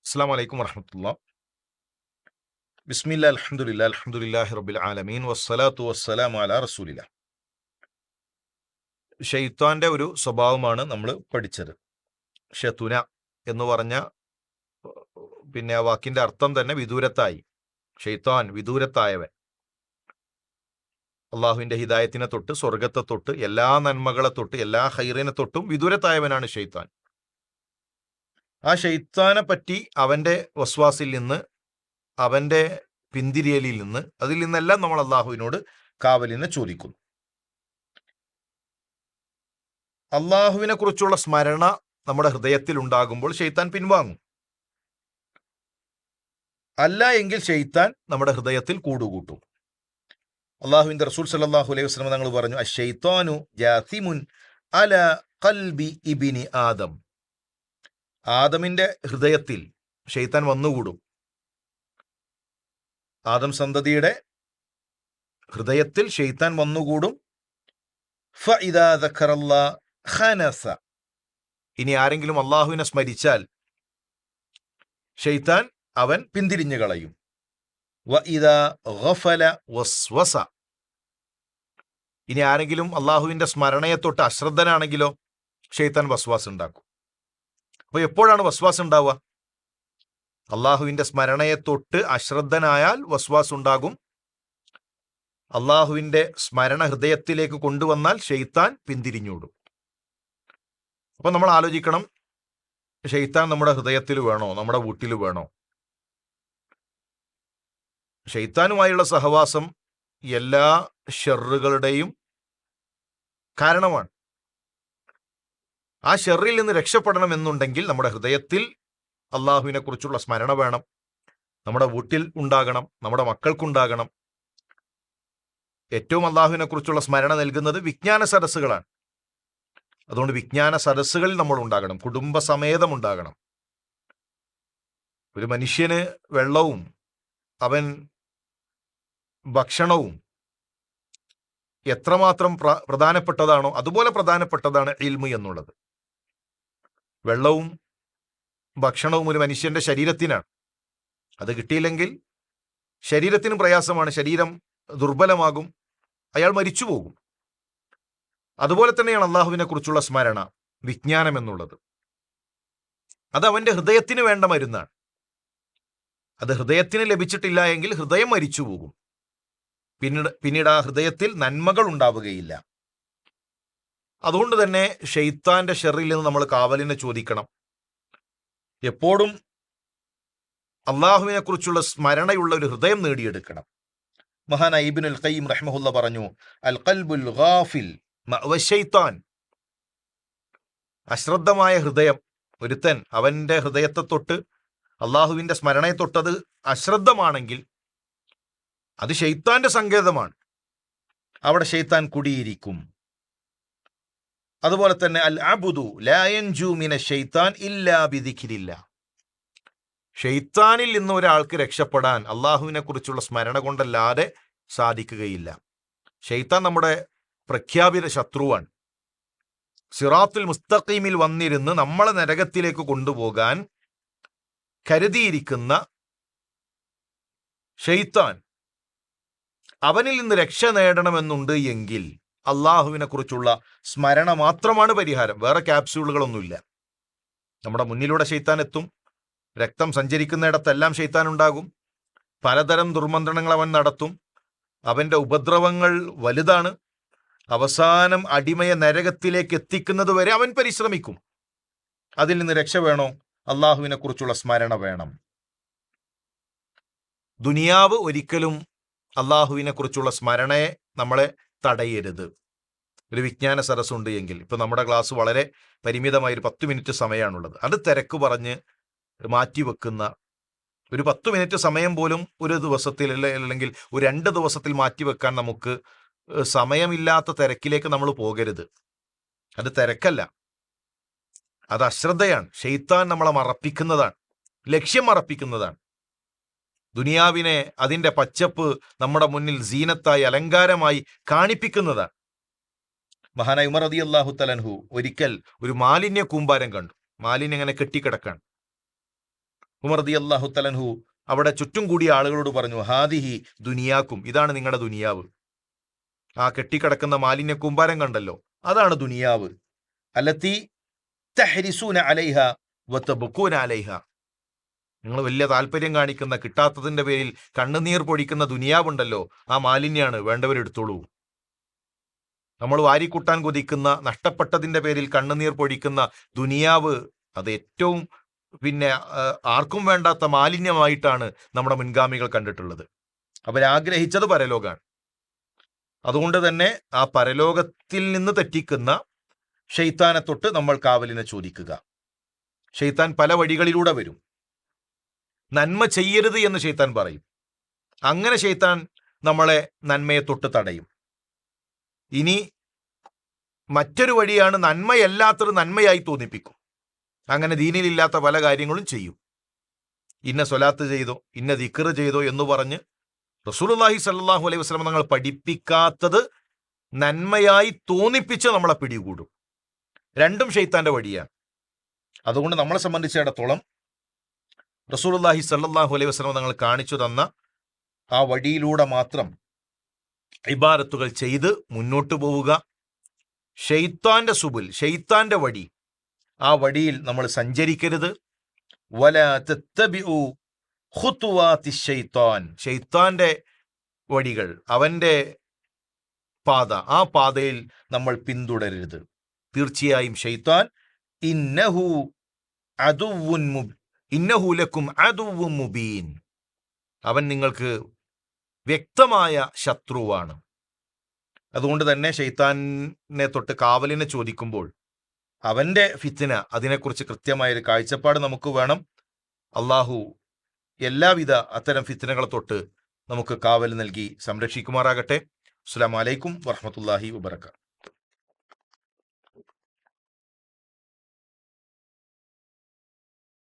അസ്സലാമു അലൈക്കും വറഹ്മത്തുള്ളാഹി. ബിസ്മില്ലാ അൽഹംദുലില്ലാഹി റബ്ബിൽ ആലമീൻ വസ്സലാത്തു വസ്സലാമു അലാ റസൂലില്ലാഹ്. ഷെയ്ത്താന്റെ ഒരു സ്വഭാവമാണ് നമ്മൾ പഠിച്ചത്. ഷതുന എന്ന് പറഞ്ഞ ആ വാക്കിന്റെ അർത്ഥം തന്നെ വിദൂരത്തായി. ഷെയ്ത്താൻ വിദൂരത്തായവൻ. അള്ളാഹുവിന്റെ ഹിദായത്തിനെ തൊട്ട്, സ്വർഗത്തെ തൊട്ട്, എല്ലാ നന്മകളെ തൊട്ട്, എല്ലാ ഹൈറിനെ തൊട്ടും വിദൂരത്തായവനാണ് ഷെയ്ത്താൻ. ആ ഷെയ്ത്താനെ പറ്റി അവന്റെ വസ്വാസിൽ നിന്ന്, അവന്റെ പിന്തിരിയലിൽ നിന്ന്, അതിൽ നിന്നെല്ലാം നമ്മൾ അള്ളാഹുവിനോട് കാവലിനെ ചോദിക്കുന്നു. അള്ളാഹുവിനെ കുറിച്ചുള്ള സ്മരണ നമ്മുടെ ഹൃദയത്തിൽ ഉണ്ടാകുമ്പോൾ ഷെയ്ത്താൻ പിൻവാങ്ങും. അല്ല എങ്കിൽ ഷെയ്ത്താൻ നമ്മുടെ ഹൃദയത്തിൽ കൂടുകൂട്ടും. അള്ളാഹുവിന്റെ റസൂൽ സല്ലല്ലാഹു അലൈഹി വസല്ലം തങ്ങൾ പറഞ്ഞു, അശ്ശൈത്താനു ജാസിമുൻ അല ഖൽബി ഇബ്നി ആദം. ആദമിന്റെ ഹൃദയത്തിൽ ഷെയ്ത്താൻ വന്നുകൂടും. ആദം സന്തതിയുടെ ഹൃദയത്തിൽ ഷെയ്ത്താൻ വന്നുകൂടും. ഫഇദാ ദക്കറല്ലാഹ് ഖനസ. ഇനി ആരെങ്കിലും അള്ളാഹുവിനെ സ്മരിച്ചാൽ ഷെയ്ത്താൻ അവൻ പിന്തിരിഞ്ഞു കളയും. വഇദാ ഗഫല വസ്വസ. ഇനി ആരെങ്കിലും അള്ളാഹുവിന്റെ സ്മരണയെ തൊട്ട് അശ്രദ്ധനാണെങ്കിലോ ഷെയ്ത്താൻ വസ്വാസ് ഉണ്ടാക്കും. അപ്പൊ എപ്പോഴാണ് വസ്വാസ് ഉണ്ടാവുക? അള്ളാഹുവിന്റെ സ്മരണയെ തൊട്ട് അശ്രദ്ധനായാൽ വസ്വാസ് ഉണ്ടാകും. അള്ളാഹുവിന്റെ സ്മരണ ഹൃദയത്തിലേക്ക് കൊണ്ടുവന്നാൽ ഷെയ്ത്താൻ പിന്തിരിഞ്ഞോടും. അപ്പൊ നമ്മൾ ആലോചിക്കണം, ഷെയ്ത്താൻ നമ്മുടെ ഹൃദയത്തിൽ വേണോ, നമ്മുടെ വീട്ടിൽ വേണോ? ഷെയ്ത്താനുമായുള്ള സഹവാസം എല്ലാ ഷെറുകളുടെയും കാരണമാണ്. ആ ഷെറിൽ നിന്ന് രക്ഷപ്പെടണമെന്നുണ്ടെങ്കിൽ നമ്മുടെ ഹൃദയത്തിൽ അള്ളാഹുവിനെ കുറിച്ചുള്ള സ്മരണ വേണം. നമ്മുടെ വീട്ടിൽ ഉണ്ടാകണം, നമ്മുടെ മക്കൾക്കുണ്ടാകണം. ഏറ്റവും അള്ളാഹുവിനെ കുറിച്ചുള്ള സ്മരണ നൽകുന്നത് വിജ്ഞാന സദസ്സുകളാണ്. അതുകൊണ്ട് വിജ്ഞാന സദസ്സുകളിൽ നമ്മൾ ഉണ്ടാകണം, കുടുംബസമേതം ഉണ്ടാകണം. ഒരു മനുഷ്യന് വെള്ളവും അവൻ ഭക്ഷണവും എത്രമാത്രം പ്രധാനപ്പെട്ടതാണോ അതുപോലെ പ്രധാനപ്പെട്ടതാണ് ഇൽമ് എന്നുള്ളത്. വെള്ളവും ഭക്ഷണവും ഒരു മനുഷ്യന്റെ ശരീരത്തിനാണ്. അത് കിട്ടിയില്ലെങ്കിൽ ശരീരത്തിന് പ്രയാസമാണ്, ശരീരം ദുർബലമാകും, അയാൾ മരിച്ചു പോകും. അതുപോലെ തന്നെയാണ് അള്ളാഹുവിനെ കുറിച്ചുള്ള സ്മരണ, വിജ്ഞാനം എന്നുള്ളത്. അത് അവന്റെ ഹൃദയത്തിന് വേണ്ട മരുന്നാണ്. അത് ഹൃദയത്തിന് ലഭിച്ചിട്ടില്ല എങ്കിൽ ഹൃദയം മരിച്ചു പോകും. പിന്നീട് ആ ഹൃദയത്തിൽ നന്മകൾ ഉണ്ടാവുകയില്ല. അതുകൊണ്ട് തന്നെ ഷെയ്ത്താന്റെ ഷെറിൽ നിന്ന് നമ്മൾ കാവലിനെ ചോദിക്കണം. എപ്പോഴും അള്ളാഹുവിനെ കുറിച്ചുള്ള സ്മരണയുള്ള ഒരു ഹൃദയം നേടിയെടുക്കണം. മഹാനായ ഇബ്നുൽ ഖയ്യിം റഹ്മഹുല്ലാ പറഞ്ഞു, അൽ ഖൽബുൽ ഗാഫിൽ മഅവ ശൈത്താൻ. അശ്രദ്ധമായ ഹൃദയം, ഒരുത്തൻ അവന്റെ ഹൃദയത്തെ തൊട്ട് അള്ളാഹുവിന്റെ സ്മരണയെ തൊട്ടത് അശ്രദ്ധമാണെങ്കിൽ അത് ഷെയ്ത്താന്റെ സങ്കേതമാണ്. അവിടെ ഷെയ്ത്താൻ കുടിയിരിക്കും. അതുപോലെ തന്നെ അൽ അബ്ദു ലാ യൻജു മിന ശൈത്താൻ ഇല്ലാ ബിദിക്രില്ലാ. ഷെയ്ത്താനിൽ നിന്ന് ഒരാൾക്ക് രക്ഷപ്പെടാൻ അള്ളാഹുവിനെ കുറിച്ചുള്ള സ്മരണ കൊണ്ടല്ലാതെ സാധിക്കുകയില്ല. ഷെയ്ത്താൻ നമ്മുടെ പ്രഖ്യാപിത ശത്രുവാണ്. സിറാത്തുൽ മുസ്തഖീമിൽ വന്നിരുന്ന് നമ്മളെ നരകത്തിലേക്ക് കൊണ്ടുപോകാൻ കരുതിയിരിക്കുന്ന ഷെയ്ത്താൻ, അവനിൽ നിന്ന് രക്ഷ നേടണമെന്നുണ്ട് എങ്കിൽ അള്ളാഹുവിനെ കുറിച്ചുള്ള സ്മരണ മാത്രമാണ് പരിഹാരം. വേറെ ക്യാപ്സ്യൂളുകളൊന്നുമില്ല. നമ്മുടെ മുന്നിലൂടെ ഷെയ്ത്താൻ എത്തും. രക്തം സഞ്ചരിക്കുന്നിടത്തെല്ലാം ഷെയ്ത്താൻ ഉണ്ടാകും. പലതരം ദുർമന്ത്രണങ്ങൾ അവൻ നടത്തും. അവന്റെ ഉപദ്രവങ്ങൾ വലുതാണ്. അവസാനം അടിമയെ നരകത്തിലേക്ക് എത്തിക്കുന്നത് വരെ അവൻ പരിശ്രമിക്കും. അതിൽ നിന്ന് രക്ഷ വേണോ? അള്ളാഹുവിനെ കുറിച്ചുള്ള സ്മരണ വേണം. ദുനിയാവ് ഒരിക്കലും അള്ളാഹുവിനെ കുറിച്ചുള്ള സ്മരണയെ നമ്മളെ തടയരുത്. ഒരു വിജ്ഞാന സദസ്സുണ്ട് എങ്കിൽ, ഇപ്പൊ നമ്മുടെ ക്ലാസ് വളരെ പരിമിതമായ ഒരു 10 മിനിറ്റ് സമയമാണുള്ളത്. അത് തിരക്ക് പറഞ്ഞ് മാറ്റിവെക്കുന്ന ഒരു 10 മിനിറ്റ് സമയം പോലും ഒരു ദിവസത്തിൽ അല്ലെങ്കിൽ ഒരു 2 ദിവസത്തിൽ മാറ്റിവെക്കാൻ നമുക്ക് സമയമില്ലാത്ത തിരക്കിലേക്ക് നമ്മൾ പോകരുത്. അത് തിരക്കല്ല, അത് അശ്രദ്ധയാണ്. ഷെയ്ത്താൻ നമ്മളെ മറപ്പിക്കുന്നതാണ്, ലക്ഷ്യം മറപ്പിക്കുന്നതാണ്. ദുനിയാവിനെ, അതിന്റെ പച്ചപ്പ് നമ്മുടെ മുന്നിൽ സീനത്തായി, അലങ്കാരമായി കാണിപ്പിക്കുന്നതാണ്. മഹാനായ ഉമർ റളിയല്ലാഹു തആല അൻഹു ഒരിക്കൽ ഒരു മാലിന്യ കൂമ്പാരം കണ്ടു. മാലിന്യം ഇങ്ങനെ കെട്ടിക്കിടക്കാണ്. ഉമർ റളിയല്ലാഹു തആല അൻഹു അവിടെ ചുറ്റും കൂടിയ ആളുകളോട് പറഞ്ഞു, ഹാദിഹി ദുനിയാക്കും, ഇതാണ് നിങ്ങളുടെ ദുനിയാവ്. ആ കെട്ടിക്കിടക്കുന്ന മാലിന്യ കൂമ്പാരം കണ്ടല്ലോ, അതാണ് ദുനിയാവ്. അല്ലത്തി തഹരിസൂന അലൈഹ വതബഖൂന അലൈഹ, നിങ്ങൾ വലിയ താല്പര്യം കാണിക്കുന്ന, കിട്ടാത്തതിന്റെ പേരിൽ കണ്ണുനീർ പൊഴിക്കുന്ന ദുനിയാവുണ്ടല്ലോ, ആ മാലിന്യാണ്, വേണ്ടവരെടുത്തോളൂ. നമ്മൾ വാരിക്കൂട്ടാൻ കൊതിക്കുന്ന, നഷ്ടപ്പെട്ടതിന്റെ പേരിൽ കണ്ണുനീർ പൊഴിക്കുന്ന ദുനിയാവ്, അത് ഏറ്റവും ആർക്കും വേണ്ടാത്ത മാലിന്യമായിട്ടാണ് നമ്മുടെ മുൻഗാമികൾ കണ്ടിട്ടുള്ളത്. അവരാഗ്രഹിച്ചത് പരലോകാണ്. അതുകൊണ്ട് തന്നെ ആ പരലോകത്തിൽ നിന്ന് തെറ്റിക്കുന്ന ഷെയ്ത്താനെ തൊട്ട് നമ്മൾ കാവലിനെ ചോദിക്കുക. ഷെയ്ത്താൻ പല വഴികളിലൂടെ വരും. നന്മ ചെയ്യരുത് എന്ന് ഷെയ്ത്താൻ പറയും. അങ്ങനെ ഷെയ്ത്താൻ നമ്മളെ നന്മയെ തൊട്ട് തടയും. ഇനി മറ്റൊരു വഴിയാണ്, നന്മയല്ലാത്തത് നന്മയായി തോന്നിപ്പിക്കും. അങ്ങനെ ദീനിലില്ലാത്ത പല കാര്യങ്ങളും ചെയ്യും. ഇന്ന സ്വലാത്ത് ചെയ്തോ, ഇന്ന ദിക്ർ ചെയ്തോ എന്ന് പറഞ്ഞ് റസൂലുള്ളാഹി സ്വല്ലല്ലാഹു അലൈഹി വസല്ലം തങ്ങൾ പഠിപ്പിക്കാത്തത് നന്മയായി തോന്നിപ്പിച്ച് നമ്മളെ പിടികൂടും. രണ്ടും ഷെയ്ത്താന്റെ വഴിയാണ്. അതുകൊണ്ട് നമ്മളെ സംബന്ധിച്ചിടത്തോളം റസൂലുള്ളാഹി സ്വല്ലല്ലാഹു അലൈഹി വസല്ലം തങ്ങൾ കാണിച്ചു തന്ന ആ വഴിയിലൂടെ മാത്രം ഇബാദത്തുകൾ ചെയ്ത് മുന്നോട്ട് പോവുക. ഷെയ്ത്താന്റെ സുബുൽ, ഷെയ്ത്താന്റെ വഴി, ആ വഴിയിൽ നമ്മൾ സഞ്ചരിക്കരുത്. വലാ തത്തബിഉ ഖുതുവാതി ശൈത്താൻ, ഷെയ്ത്താന്റെ വഴികൾ, അവന്റെ പാത, ആ പാതയിൽ നമ്മൾ പിന്തുടരരുത്. തീർച്ചയായും ഷെയ്ത്താൻ ഇന്നഹു ലക്കും അദുവ്വുൻ മുബീൻ, അവൻ നിങ്ങൾക്ക് വ്യക്തമായ ശത്രുവാണ്. അതുകൊണ്ട് തന്നെ ഷെയ്ത്താനെ തൊട്ട് കാവലിനെ ചോദിക്കുമ്പോൾ അവന്റെ ഫിത്ന, അതിനെക്കുറിച്ച് കൃത്യമായൊരു കാഴ്ചപ്പാട് നമുക്ക് വേണം. അള്ളാഹു എല്ലാവിധ അത്തരം ഫിത്നകളെ തൊട്ട് നമുക്ക് കാവൽ നൽകി സംരക്ഷിക്കുമാറാകട്ടെ. അസ്സലാമു അലൈക്കും വറഹ്മത്തുള്ളാഹി വബറകാതുഹു.